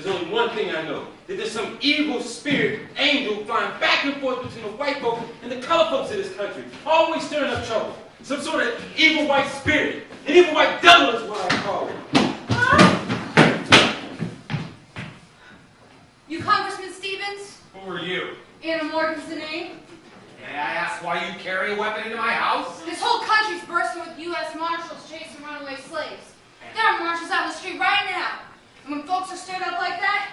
There's only one thing I know, that there's some evil spirit angel flying back and forth between the white folks and the colored folks of this country, always stirring up trouble. Some sort of evil white spirit. An evil white devil is what I call it. You Congressman Stevens? Who are you? Anna Morgan's the name. May I ask why you carry a weapon into my house? This whole country's bursting with U.S. Marshals chasing runaway slaves. There are marshals out in the street right now. And when folks are stirred up like that,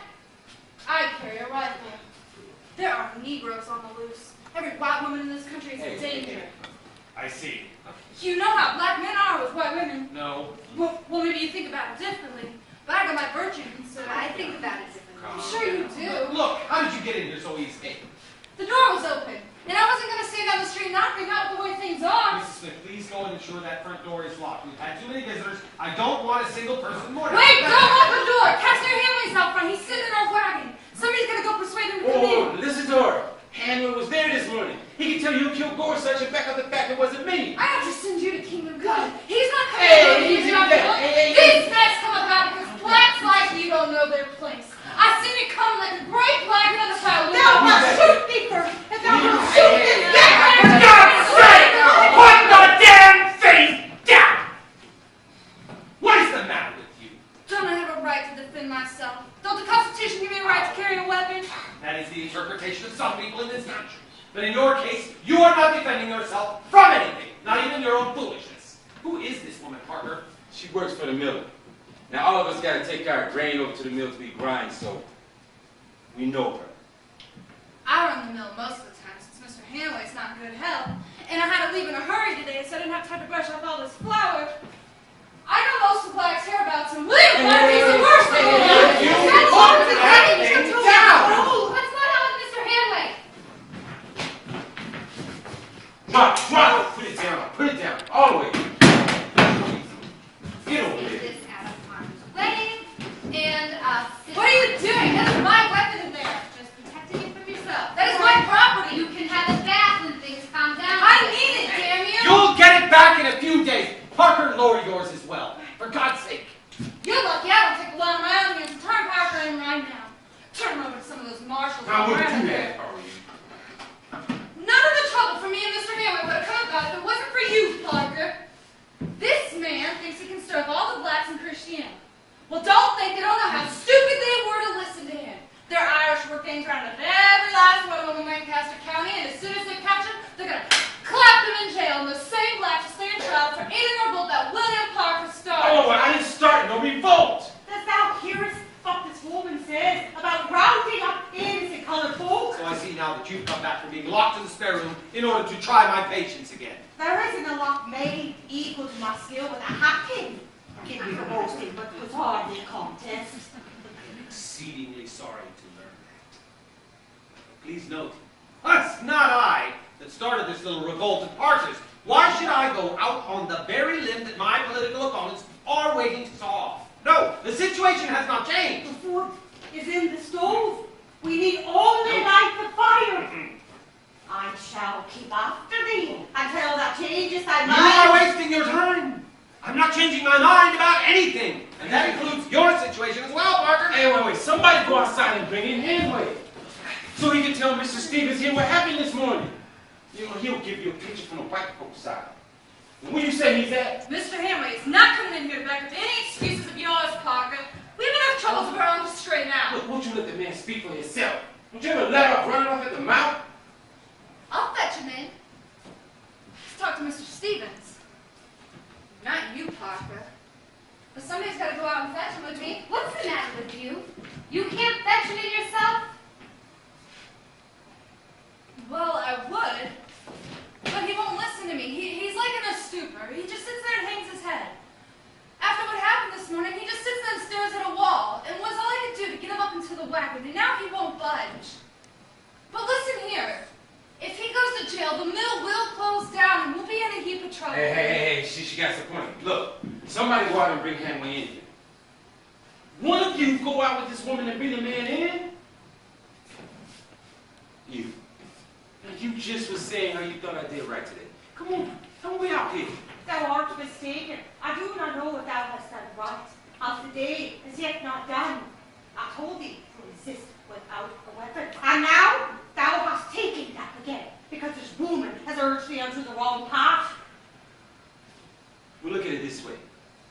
I carry a rifle. There are Negroes on the loose. Every white woman in this country is in danger. I see. You know how black men are with white women. No. Well, maybe you think about it differently. But I got my virtue considered. I think about it differently. I'm sure you do. Look, how did you get in here so easily? The door was open. And I wasn't going to stand down the street and not think out the way things are. Mrs. Smith, please go and ensure that front door is locked. We've had too many visitors. I don't want a single person more. Wait, don't lock the door. Castor Hanley's out front. He's sitting in our wagon. Somebody's going to go persuade him to come in. Listen to her. Hanley was there this morning. He can tell you who killed Gorsuch and back up the fact it wasn't me. I have to send you to Kingdom Come. He's not coming Easy with that. These facts come about because blacks like you don't know their place. I seen it come like a great black on the cloud. Thou must shoot me first. If thou must shoot me, For God's sake! Put the damn thing down! What is the matter with you? Don't I have a right to defend myself? Don't the Constitution give me a right to carry a weapon? That is the interpretation of some people in this country. But in your case, you are not defending yourself from anything, not even your own foolishness. Who is this woman, Parker? She works for the miller. Now all of us got to take our grain over to the mill to be grind, so we know her. I run the mill most of the time since Mr. Hanway's not in good health. And I had to leave in a hurry today, so I didn't have time to brush off all this flour. I know most of blacks hereabouts, and William might be the worst of them. What's going on with Mr. Hanway? Drop! Put it down, all the way. Get over Is there. this out of harm's way? And, What are you doing? That's my weapon in there. just protecting it from yourself. That is my property. You can have it back when things calm down. I need it, damn you. You'll get it back in a few days. Parker, lower yours as well. For God's sake. You're lucky I don't take the law in my own hands and turn Parker in right now. Turn him over to some of those marshals. I wouldn't around do here. that. None of the trouble for me and Mr. Hanway would have come about if it wasn't for you, Parker. This man thinks he can stir up all the blacks in Christianity. Well, don't think they don't know how stupid they were to listen to him. Their Irish work gangs around up every last one of them in Lancaster County, and as soon as they catch them, they're going to clap them in jail, and those same blacks will stand trial for aiding or both that William Parker started. Oh, I didn't start no revolt. Does thou hearest what this woman says about rounding up innocent colored folk? So I see now that you've come back from being locked in the spare room in order to try my patience again. There isn't a lock made equal to my skill with a hat pin. Give me for boasting, but it was hardly a contest. I'm exceedingly sorry to learn that. But please note, it's not I that started this little revolt of parties. Why should I go out on the very limb that my political opponents are waiting to saw off? No, the situation has not changed. The food is in the stove. We need only light the fire. I shall keep after thee until thou changest thy You mind. are wasting your time. I'm not changing my mind about anything. And that includes your situation as well, Parker. Hey, wait. Somebody go outside and bring in Hanway. So he can tell Mr. Stevens here what happened this morning. You know, he'll give you a picture from the white folks' side. And where you say he's at? Mr. Hanway is not coming in here to back up any excuses of yours, Parker. We have enough troubles of our own to straighten out. Look, won't you let the man speak for himself? Don't you ever let her run off at the mouth? I'll fetch him in. Let's talk to Mr. Stevens. Not you, Parker. But somebody's got to go out and fetch him with me. What's the matter with you? You can't fetch it in yourself? Well, I would. But he won't listen to me. He's like in a stupor. He just sits there and hangs his head. After what happened this morning, he just sits there and stares at a wall. And was all I could do to get him up into the wagon. And now he won't budge. But listen here. If he goes to jail, the mill will close down and we'll be in a heap of trouble. Hey, she got some point. Look, somebody go out and bring Hanway in here. One of you go out with this woman and bring the man in? You. Now, you just was saying how you thought I did right today. Come on, we out here. Thou art mistaken. I do not know if thou hast done right. Of the day is yet not done. I told thee to resist without a weapon. And now thou hast taken that again, because this woman has urged thee onto the wrong path. We'll look at it this way.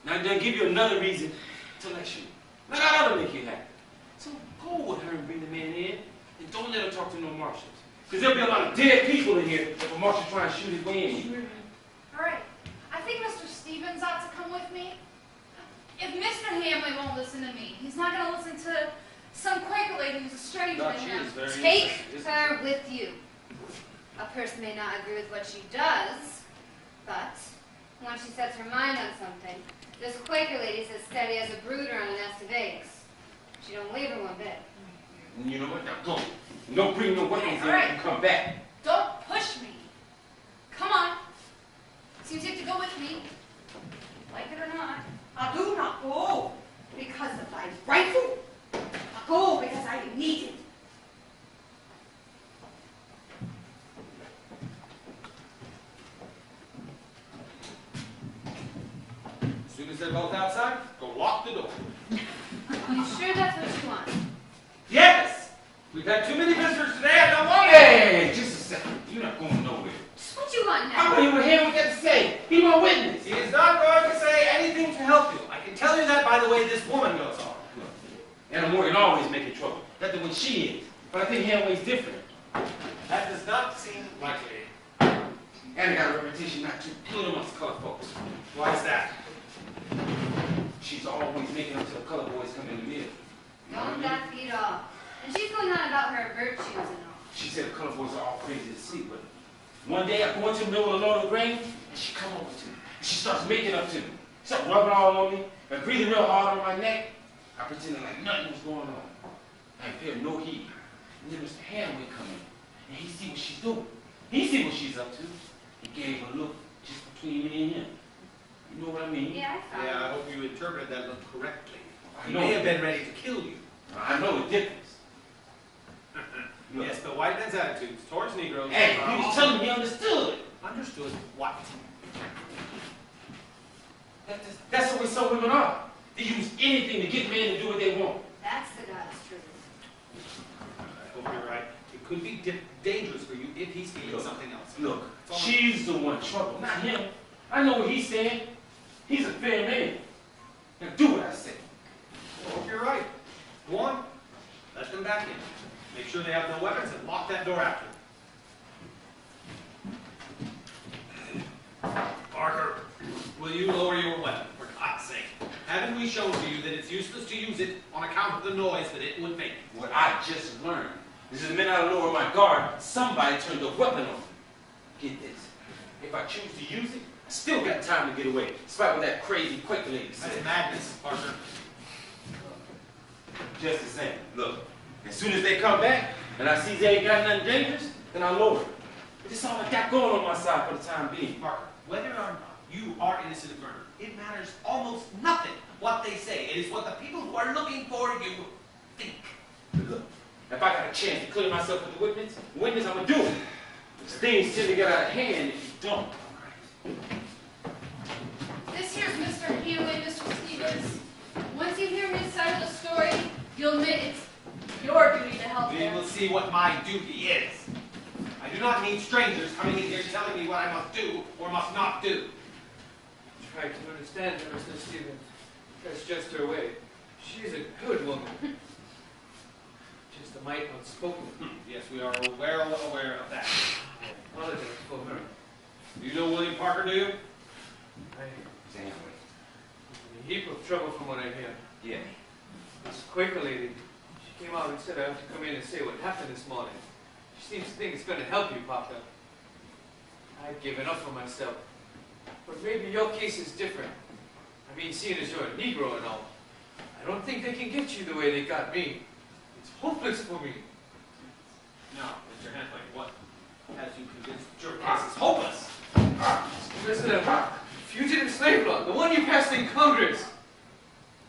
Now, they'll give you another reason to lecture you. Now, that'll make you happy. So go with her and bring the man in, and don't let her talk to no marshals. Because there'll be a lot of dead people in here if a marshal trying to shoot his way in. All right. I think Mr. Stevens ought to come with me. If Mr. Hamley won't listen to me, he's not going to listen to some Quaker lady who's a stranger to him. Take her with you. A person may not agree with what she does, but once she sets her mind on something, this Quaker lady's as steady as a brooder on a nest of eggs. She don't waver one bit. You know what? Now go. Don't bring no weapons in Alright. and come back. Don't push me. Come on. Seems you have to go with me. Like it or not. I do not go because of thy rifle. I go because I need it. As soon as they're both outside, go lock the door. You sure that's what you want? Yes! We've had too many visitors today, I don't want it! Hey, just a second. You're not going nowhere. Just what you want I now? want you to hear what you have to say. Be my witness. He is not going to say anything to help you. I can tell you that by the way this woman goes on. Anna Morgan always making trouble. That's the way she is. But I think Hamway's different. That does not seem likely. Anna got a reputation not too good amongst colored folks. Why is that? She's always making up to the colored boys come in the middle. You know what I Don't mean? that feed all. And she's going on about her virtues and all. She said the colored boys are all crazy to sleep with her. One day I go into the middle of the load of grain, and she come over to me. And she starts making up to me. Starts rubbing all on me, and breathing real hard on my neck. I pretended like nothing was going on. I ain't paid no heed. And then Mr. Hamway come in, and he see what she's doing. He see what she's up to. He gave a look just between me and him. You know what I mean? Yeah, I found Yeah, I hope you interpreted that look correctly. I He know. may have been ready to kill you. I know the difference. Yes, but white men's attitudes towards Negroes Hey, are he was all- telling me he understood. Understood what? That's the way some women are. They use anything to get men to do what they want. That's the God's truth. I hope you're right. It could be dangerous for you if he's feeling something else. Look, she's the one trouble, not him. I know what he's saying. He's a fair man. Now do what I say. I hope you're right. Go on. Let them back in. Make sure they have no weapons and lock that door after them. Parker, will you lower your weapon, for God's sake? Haven't we shown to you that it's useless to use it on account of the noise that it would make? What I just learned is that the minute I lower my guard, somebody turned a weapon on me. Get this. If I choose to use it, I still got time to get away, despite what that crazy Quaker lady said. That's madness, Parker. Just the same. Look, as soon as they come back, and I see they ain't got nothing dangerous, then I lower it. But that's all I got going on my side for the time being. Parker, whether or not you are innocent of murder, it matters almost nothing what they say. It is what the people who are looking for you think. But look, if I got a chance to clear myself with the witness, I'm gonna do it. Because things tend to get out of hand if you don't. This here's Mr. Hamley, Mr. Stevens. Once you hear his side of the story, you'll admit it's your duty to help We him. will see what my duty is. I do not need strangers coming in here telling me what I must do or must not do. Try to understand her, Mr. Stevens. That's just her way. She's a good woman. Just a mite outspoken. Yes, we are well aware of that. I apologize for her. Do you know William Parker, do you? I'm Damn. in a heap of trouble from what I hear. Yeah. This Quaker lady, she came out and said I have to come in and say what happened this morning. She seems to think it's going to help you, Papa. I've given up on myself. But maybe your case is different. I mean, seeing as you're a Negro and all, I don't think they can get you the way they got me. It's hopeless for me. Now, Mr. Hanley, what has you convinced that your case is hopeless? President, fugitive slave law, the one you passed in Congress.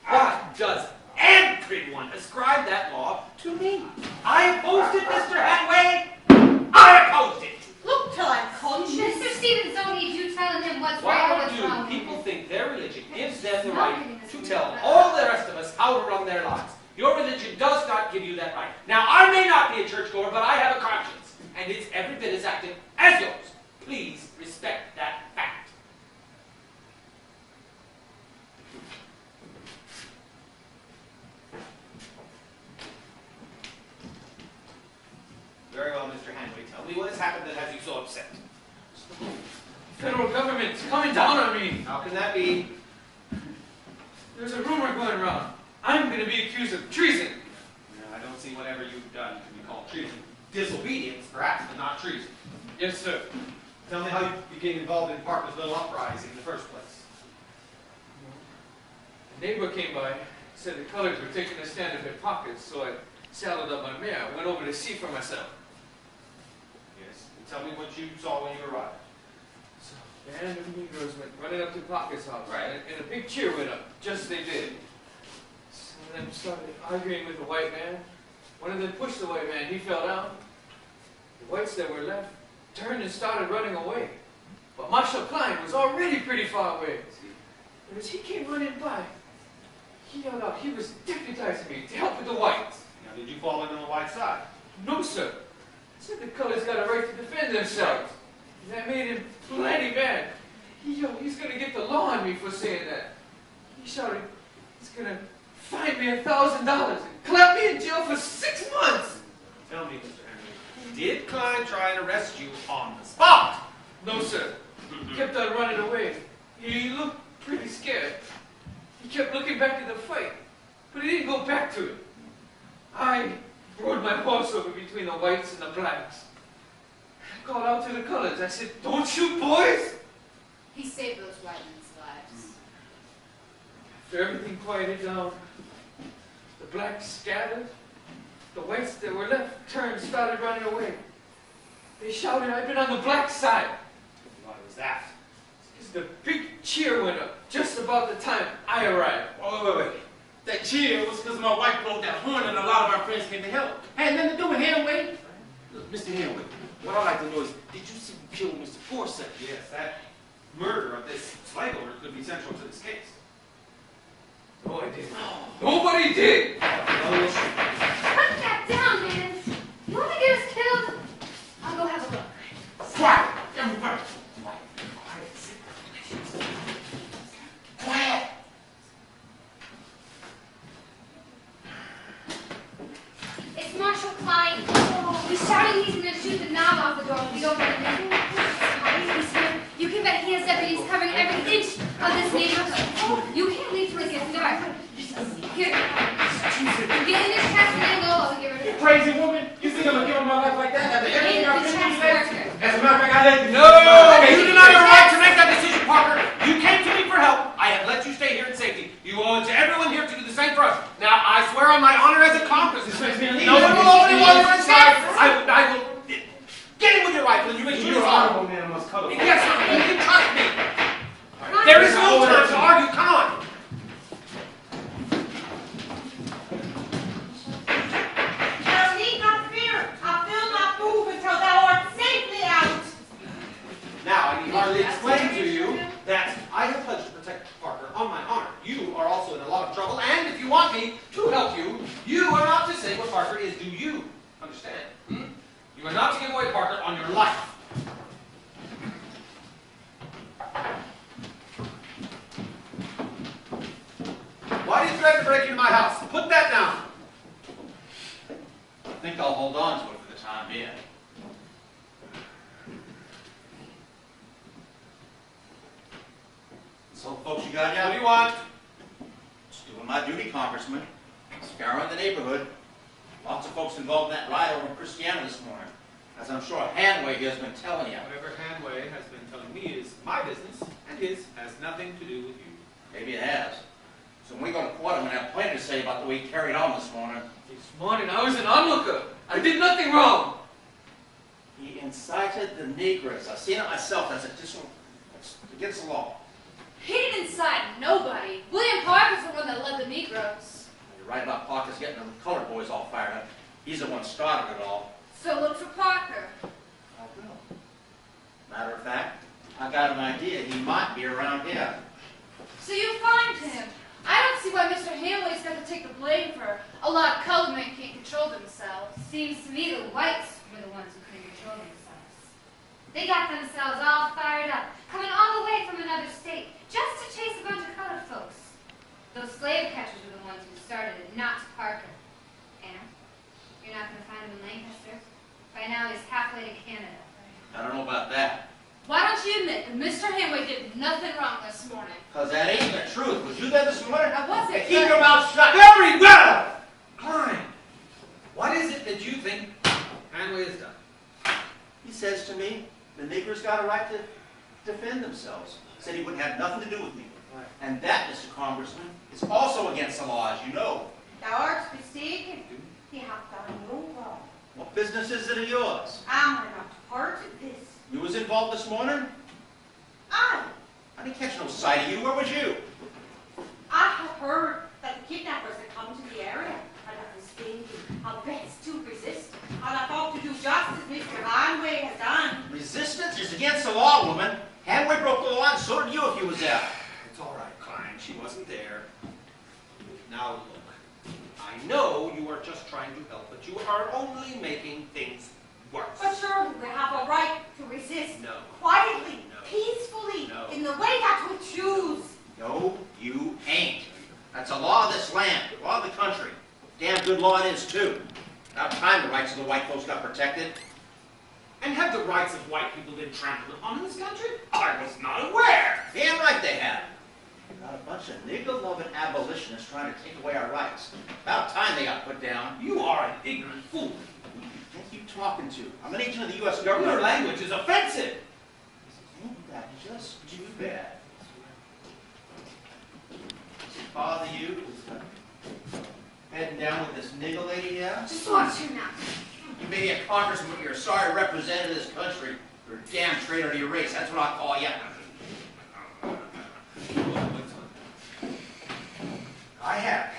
Why does everyone ascribe that law to me? I opposed it, Mr. Hanway! I opposed it! Look till I'm conscious. Mr. Stevens don't need you telling him what's right or Why what's wrong. do people think their religion gives them the right to tell all the rest of us how to run their lives? Your religion does not give you that right. Now, I may not be a churchgoer, but I have a conscience, and it's every bit as active as yours. Please respect that fact. Very well, Mr. Hanway. Tell me what has happened that has you so upset. Federal government's coming down on me. How can that be? There's a rumor going around. I'm going to be accused of treason. I don't see whatever you've done can be called treason. Disobedience, perhaps, but not treason. Yes, sir. Tell me how you became involved in Parker's little uprising in the first place. A neighbor came by, said the colors were taking a stand at their pockets, so I saddled up my mare. I went over to see for myself. Yes. And tell me what you saw when you arrived. So, a band of Negroes went running up to Pocket's house, Right. and a big cheer went up, just as they did. Some of them started arguing with the white man. One of them pushed the white man, he fell down. The whites that were left turned and started running away. But Marshal Klein was already pretty far away. And as he came running by, he yelled out he was deputizing me to help with the whites. Now, did you fall in on the white side? No, sir. Said the colors got a right to defend themselves. And that made him plenty mad. He's going to get the law on me for saying that. He shouted, he's going to fine me $1,000 and clap me in jail for 6 months. Tell me, Mr. Henry, did Klein try and arrest you on the spot? No, sir. He kept on running away. He looked pretty scared. He kept looking back at the fight, but he didn't go back to it. I rode my horse over between the whites and the blacks. I called out to the colors. I said, "Don't shoot, boys!" He saved those white men's lives. After everything quieted down, the blacks scattered. The whites that were left turned, started running away. They shouted, "I've been on the black side." Why was that? Because the big cheer went up just about the time I arrived. Oh, wait. That cheer was because my wife broke that horn and a lot of our friends came to help. Had nothing to do with Hanway. Look, Mr. Hanway, what I'd like to know is, did you see me kill Mr. Forsyth? Yes, that murder of this slave owner could be central to this case. No, I didn't. Nobody did. No issue. Put that down, man. You want to get us killed? I'll go have a look. Quiet! Everybody! Quiet! It's Marshal Klein. He's shouting he's going to shoot the knob off the door if we don't get it. He's here. You can bet he has deputies covering every inch of this neighborhood. You can't leave till he gets there. Here. Get in this chest and then go. I'll get rid of You it. crazy woman! You think I'm gonna give up my life like that after everything In I've the been chest through worker. today? As a matter of fact, I let you No! You deny your right to make that decision, Parker. You came to me for help. I have let you stay here in safety. You owe it to everyone here to do the same for us. Now, I swear on my honor as a congressman, no one will open while you're inside. I will get in with your rifle and you make sure You're you're an armed. honorable man, I must cut him. Yes, sir. You can trust me. There is no time to argue. Come on. Now need not fear. I will not move until thou art safely out. Now, I need hardly explain to you that I have pledged to protect Parker on my honor. You are also in a lot of trouble, and if you want me to help you, you are not to say what Parker is. Do you understand? You are not to give away Parker on your life. Why do you threaten to break into my house? Put that down. I think I'll hold on to it for the time being. So, folks, you got What do yet? you want? Just doing my duty, Congressman. Scouring the neighborhood. Lots of folks involved in that riot over in Christiana this morning. As I'm sure Hanway here has been telling you. Whatever Hanway has been telling me is my business, and his has nothing to do with you. Maybe it has. So when we go to court, I'm going to have plenty to say about the way he carried on this morning. This morning I was an onlooker. I did nothing wrong. He incited the Negroes. I've seen it myself. That's against the law. He didn't incite nobody. William Parker's the one that led the Negroes. You're right about Parker's getting the colored boys all fired up. He's the one who started it all. So look for Parker. I will. Matter of fact, I got an idea. He might be around here. So you find him. I don't see why Mr. Hanley's got to take the blame for a lot of colored men can't control themselves. Seems to me the whites were the ones who couldn't control themselves. They got themselves all fired up, coming all the way from another state, just to chase a bunch of colored folks. Those slave catchers were the ones who started it, not Parker. Anna, you're not going to find him in Lancaster. By now he's halfway to Canada. I don't know about that. Why don't you admit that Mr. Hanley did nothing wrong this morning? Because that ain't the truth. Was you there this morning? I wasn't. Hey, keep your mouth shut. Very well! Klein, what is it that you think Hanway has done? He says to me, the niggers got a right to defend themselves. Said he wouldn't have nothing to do with me. Right. And that, Mr. Congressman, is also against the law, as you know. Thou art mistaken. He hath done no wrong. What business is it of yours? Am I not part of this? You was involved this morning? I I didn't catch no sight of you. Where was you? have heard that the kidnappers had come to the area, and I was thinking how best to resist. And I thought to do just as Mr. Hanway has done. Resistance is against the law, woman. Hanway broke the law, and so did you if you was there. It's all right, Klein. She wasn't there. Now look, I know you are just trying to help, but you are only making things worse. But surely we have a right to resist. No. Quietly, No. peacefully, No. in the way that we choose. No, you ain't. That's a law of this land, a law of the country. Damn good law it is, too. About time the rights of the white folks got protected. And have the rights of white people been trampled upon in this country? I was not aware. Damn right they have. Got a bunch of nigger-loving abolitionists trying to take away our rights. About time they got put down. You are an ignorant fool. Who do you think you're talking to? I'm an agent of the U.S. government. Your language is offensive. Ain't that just too bad? Does it bother you? Heading down with this nigger lady here? Just watch your mouth. You may be a congressman, but you're a sorry representative of this country. You're a damn traitor to your race. That's what I call you. I have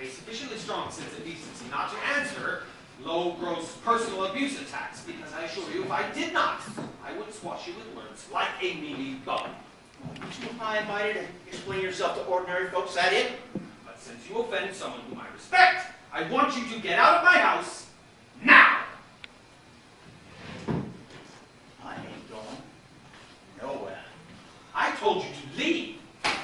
a sufficiently strong sense of decency not to answer low, gross personal abuse attacks, because I assure you, if I did not, I would squash you with words like a mealy bug. Too high and mighty to explain yourself to ordinary folks, that it? But since you offend someone whom I respect, I want you to get out of my house now! I ain't going nowhere. I told you to leave.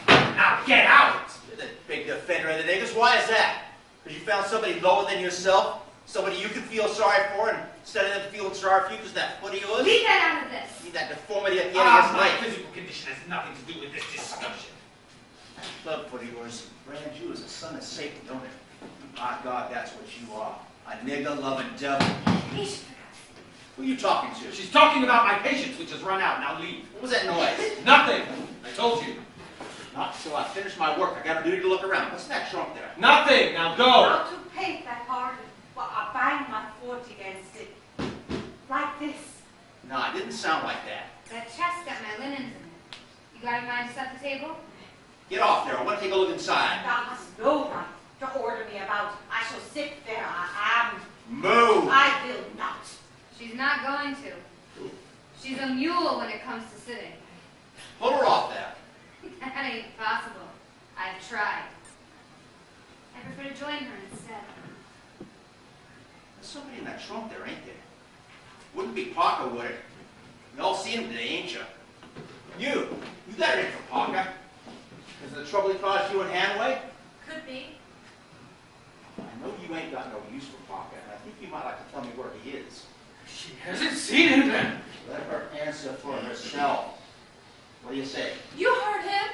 Now get out! You're the big defender of the niggers. Why is that? Because you found somebody lower than yourself? Somebody you can feel sorry for, and instead of them feeling sorry for you because that foot of yours? Leave that out of this. You need that deformity at the end of his My life. physical condition has nothing to do with this discussion. That club foot of yours brand you as a son of Satan, don't it? My God, that's what you are. A nigger-loving devil. Patience. Who are you talking to? She's talking about my patience, which has run out. Now leave. What was that noise? Nothing. I told you. Not till I finish my work. I got a duty to look around. What's in that trunk there? Nothing. Now go. Now to paint that garden, well, I bang my foot against it. Like this. No, it didn't sound like that. That chest got my linens in it. You got in mind to set the table? Get off there. I want to take a look inside. Thou hast no right to order me about. I shall sit there. I am. Move! I will not. She's not going to. She's a mule when it comes to sitting. Pull her off there. That ain't possible. I've tried. I prefer to join her instead. There's somebody in that trunk there, ain't there? Wouldn't be Parker, would it? You all seen him today, ain't you? You got it in for Parker. Is it the trouble he caused you in Hanway? Could be. I know you ain't got no use for Parker, and I think you might like to tell me where he is. She hasn't seen him then. Let her answer for herself. What do you say? You heard him.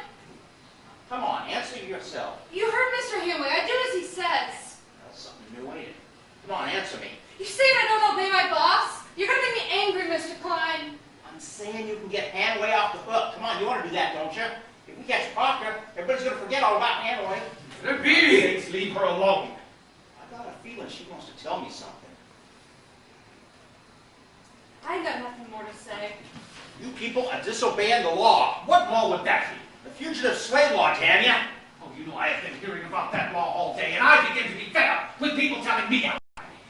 Come on, answer yourself. You heard Mr. Hanley. I do as he says. That's something new, ain't it? Come on, answer me. You saying I don't obey my boss? You're gonna make me angry, Mr. Klein. I'm saying you can get Hanway off the hook. Come on, you want to do that, don't you? If we catch Parker, everybody's going to forget all about Hanway. The beatings. Leave her alone. I got a feeling she wants to tell me something. I ain't got nothing more to say. You people are disobeying the law. What law would that be? The fugitive slave law, damn ya! Oh, you know I have been hearing about that law all day, and I begin to be fed up with people telling me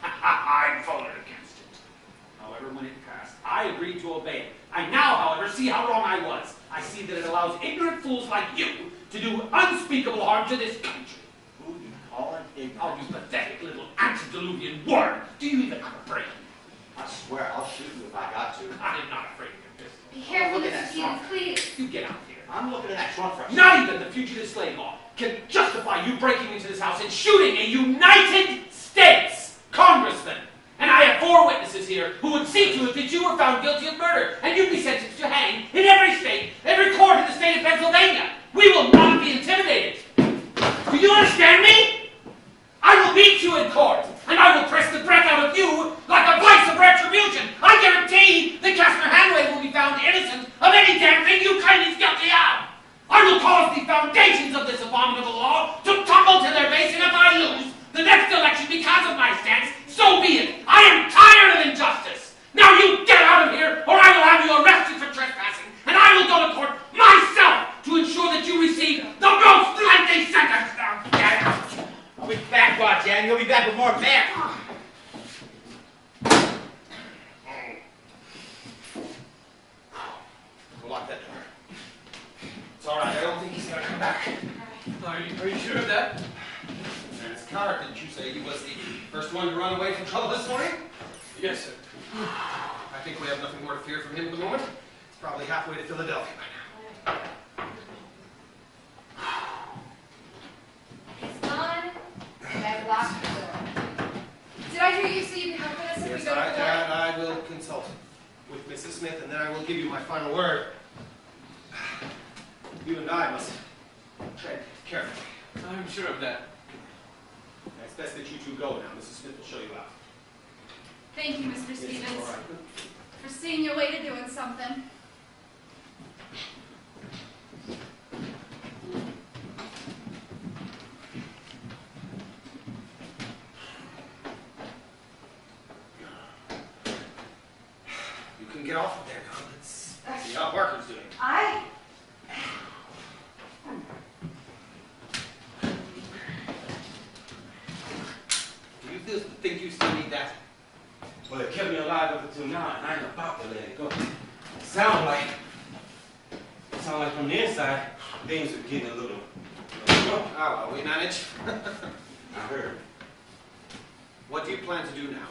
I voted against it. However, when it passed, I agreed to obey it. I now, however, see how wrong I was. I see that it allows ignorant fools like you to do unspeakable harm to this country. Who you calling ignorant? Oh, you pathetic little antediluvian worm. Do you even have a brain? I swear I'll shoot you if I got to. I'm not afraid of your pistol. Be careful, Look at Mr. that Stevens, trunk. please. You get out here. I'm looking at that trunk for a Not even the fugitive slave law can justify you breaking into this house and shooting a United States congressman. And I have 4 witnesses here who would see to it that you were found guilty of murder, and you'd be sentenced to hang in every state, every court in the state of Pennsylvania. We will not be intimidated. Do you understand me? I will meet you in court, and I will press the breath out of you like a vice of retribution. I guarantee that Casper Hanway will be found innocent of any damn thing you claim he's guilty of. I will cause the foundations of this abominable law to tumble to their base, and if I lose the next election because of my stance, so be it. I am tired of injustice. Now you get out of here, or I will have you arrested for trespassing, and I will go to court myself to ensure that you receive the most lengthy sentence. Now get out. I'll be back, Jan. You'll be back with more men. Go lock that door. It's all right. I don't think he's gonna come back. Are you sure of that? And his coward, didn't you say he was the first one to run away from trouble this morning? Yes, sir. I think we have nothing more to fear from him at the moment. He's probably halfway to Philadelphia by now. It's gone, and I've locked the door. Did I hear you say you'd be helping us if we Yes, go to court? I will consult with Mrs. Smith, and then I will give you my final word. You and I must tread carefully. I'm sure of that. It's best that you two go now. Mrs. Smith will show you out. Thank you, Mr. Yes, Stevens, all right. for seeing your way to doing something. You can get off of there now. Let's see how Barker's doing. Do you think you still need that? Well, it kept me alive up until now, and I ain't about to let it go. It sound like from the inside, things are getting a little rough. Oh, well, we manage. I heard. What do you plan to do now?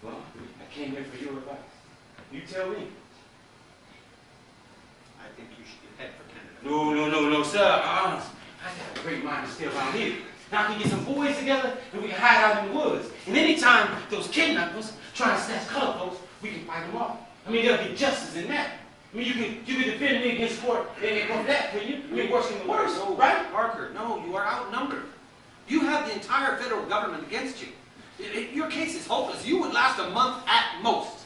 Well, I came here for your advice. You tell me. I think you should head for Canada. No, sir. I got a great mind to stay around here. Now I can get some boys together and we can hide out in the woods. And anytime those kidnappers try to snatch color folks, we can fight them off. I mean, there'll be justice in that. I mean, you can defend me against court and for that, can you? I mean, worse than the worst, No, right? Parker, no, you are outnumbered. You have the entire federal government against you. Your case is hopeless. You would last a month at most.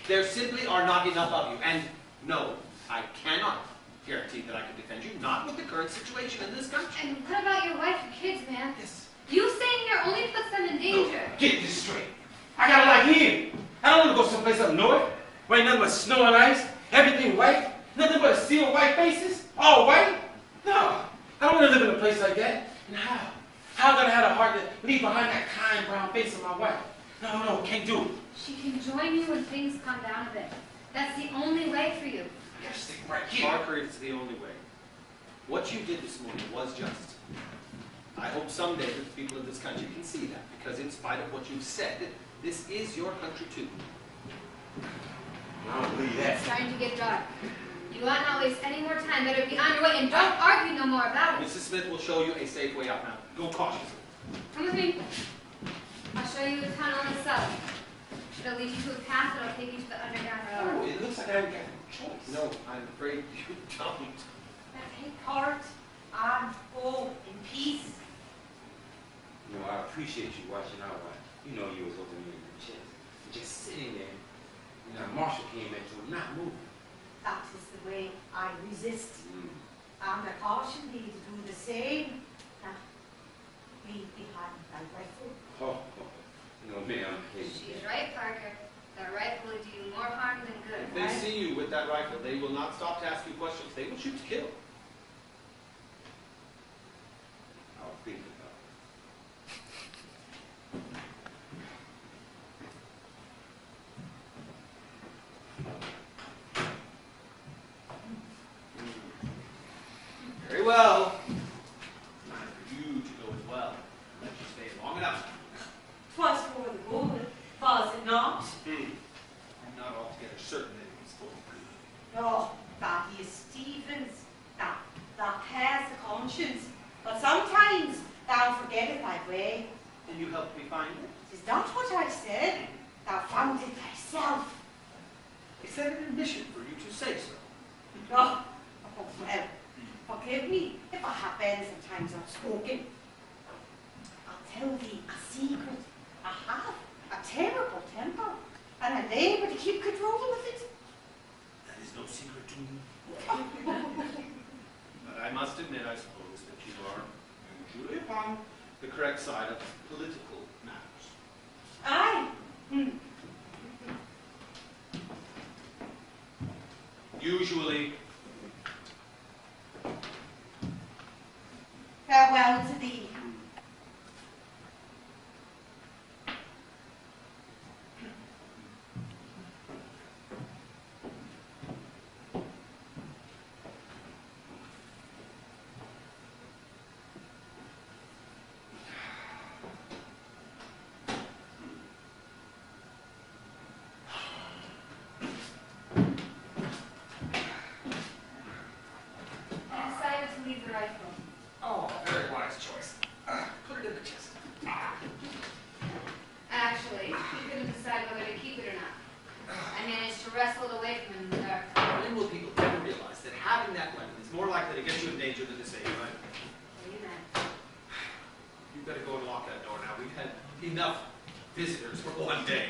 There simply are not enough of you. And no, I cannot guarantee that I can defend you, not with the current situation in this country. And what about your wife and kids, man? Yes. You staying here only puts them in danger. Get this straight. I got it like here. I don't want to go someplace up north where ain't nothing but snow and ice, everything white, nothing but steel white faces, all white. No, I don't want to live in a place like that. And how? How am I going to have the heart to leave behind that kind brown face of my wife? No, can't do it. She can join you when things calm down a bit. That's the only way for you. I gotta stick right here. Parker, it's the only way. What you did this morning was just. I hope someday that the people of this country can see that, because in spite of what you've said, this is your country too. I don't believe that. It's starting to get dark. You ought not waste any more time. Better be on your way and don't argue no more about it. Mrs. Smith will show you a safe way out now. Go cautiously. Come with me. I'll show you the tunnel in the south. It'll lead you to a path that'll take you to the underground Oh, railroad. it looks like I haven't got no choice. No, I'm afraid you don't. Take heart and go in peace. You know, I appreciate you watching out. You know you was holding me in your chest. Just sitting there. You know, Marshall came at you, not moving. That is the way I resist. And I caution thee to do the same. Now, leave behind thy rifle. Oh, no, ma'am. She's right, Parker. That rifle will do you more harm than good. If they see you with that rifle, they will not stop to ask you questions. They will shoot to kill. I'll think about it. Very well. Time for you to go as well. Let you stay long enough. 'Twas for the good, was it not? I'm not altogether certain that it was for good. Oh, that is Stevens. Thou cares the conscience. But sometimes thou forgettest thy way. And you helped me find it? Is that what I said? Thou found it thyself. Is that an admission for you to say so? Oh, well, forgive me if I have been sometimes outspoken. I'll tell thee a secret. I have a terrible temper, and I labor to keep control of it. That is no secret to me. But I must admit, I suppose, that you are usually upon the correct side of political matters. Aye. Usually. Farewell to thee. I decided to leave the rifle. Oh, very wise choice. Put it in the chest. Actually, he couldn't decide whether to keep it or not. I managed to wrestle it away from him in the dark. Linwood people never realize that having that weapon is more likely to get you in danger than to save you, right? What do you mean? You better go and lock that door now. We've had enough visitors for one day.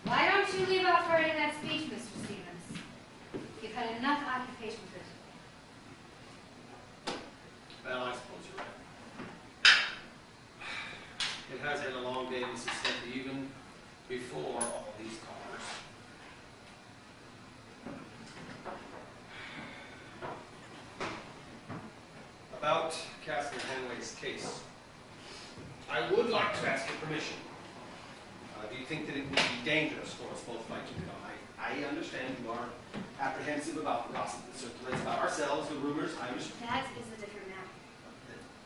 Why don't you leave off writing that speech, Mr. Stevens? You've had enough occupation for today. Well, I suppose you're right. It has been a long day, Mrs. Stempe, even before all these callers. About Castle Hanway's case, I would like to ask your permission. Do you think that it would be dangerous for us both if I took it on? I understand you are apprehensive about the gossip that circulates about ourselves, the rumors. I understand. That is a different matter.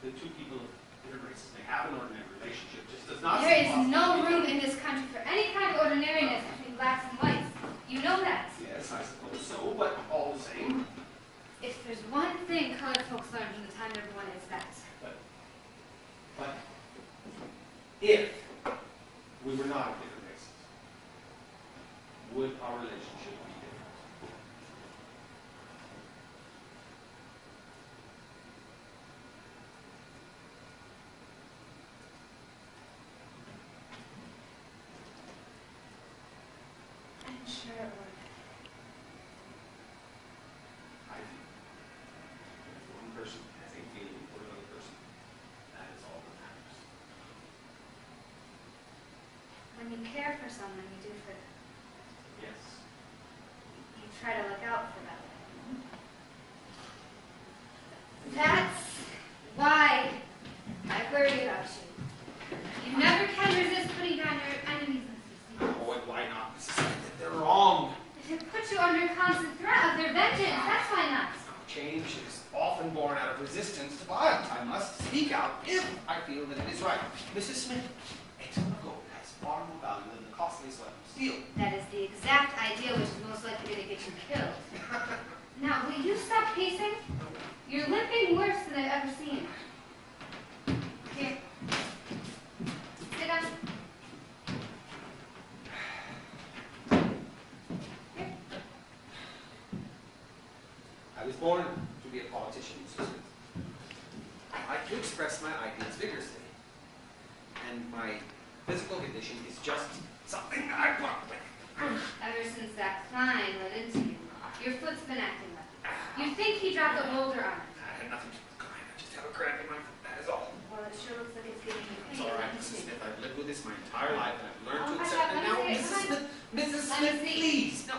The two people of different races may have an ordinary relationship. Just does not There seem is possible. no room in this country for any kind of ordinariness between blacks and whites. You know that. Yes, I suppose so, but all the same. If there's one thing colored folks learned from the time of everyone, it's that. But if we were not of different races, would our relationship be different? I'm sure it would. I do. If one person has a feeling for another person, that is all that matters. When you care for someone, you do for them. Yes. You try to look out for them. That's why I worry about you. You never can resist putting down your enemies, Mr. Stevens. Steal. That is the exact idea which is most likely to get you killed. Now, will you stop pacing? You're limping worse than I've ever seen. Here. Sit down. Here. I was born to be a politician, Susan. I like to express my ideas vigorously. And my physical condition is just something I want with. Ever since that Klein went into you, your foot's been acting up. You think he dropped a boulder on it. I had nothing to do with crime. I just have a cramp in my foot, that is all. Well, it sure looks like it's giving you It's pain. all right, Mrs. Smith. I've lived with this my entire life, and I've learned to Oh, accept it. let Now, me see it. Mrs. Smith, Mrs. Let me Smith, see. please. No,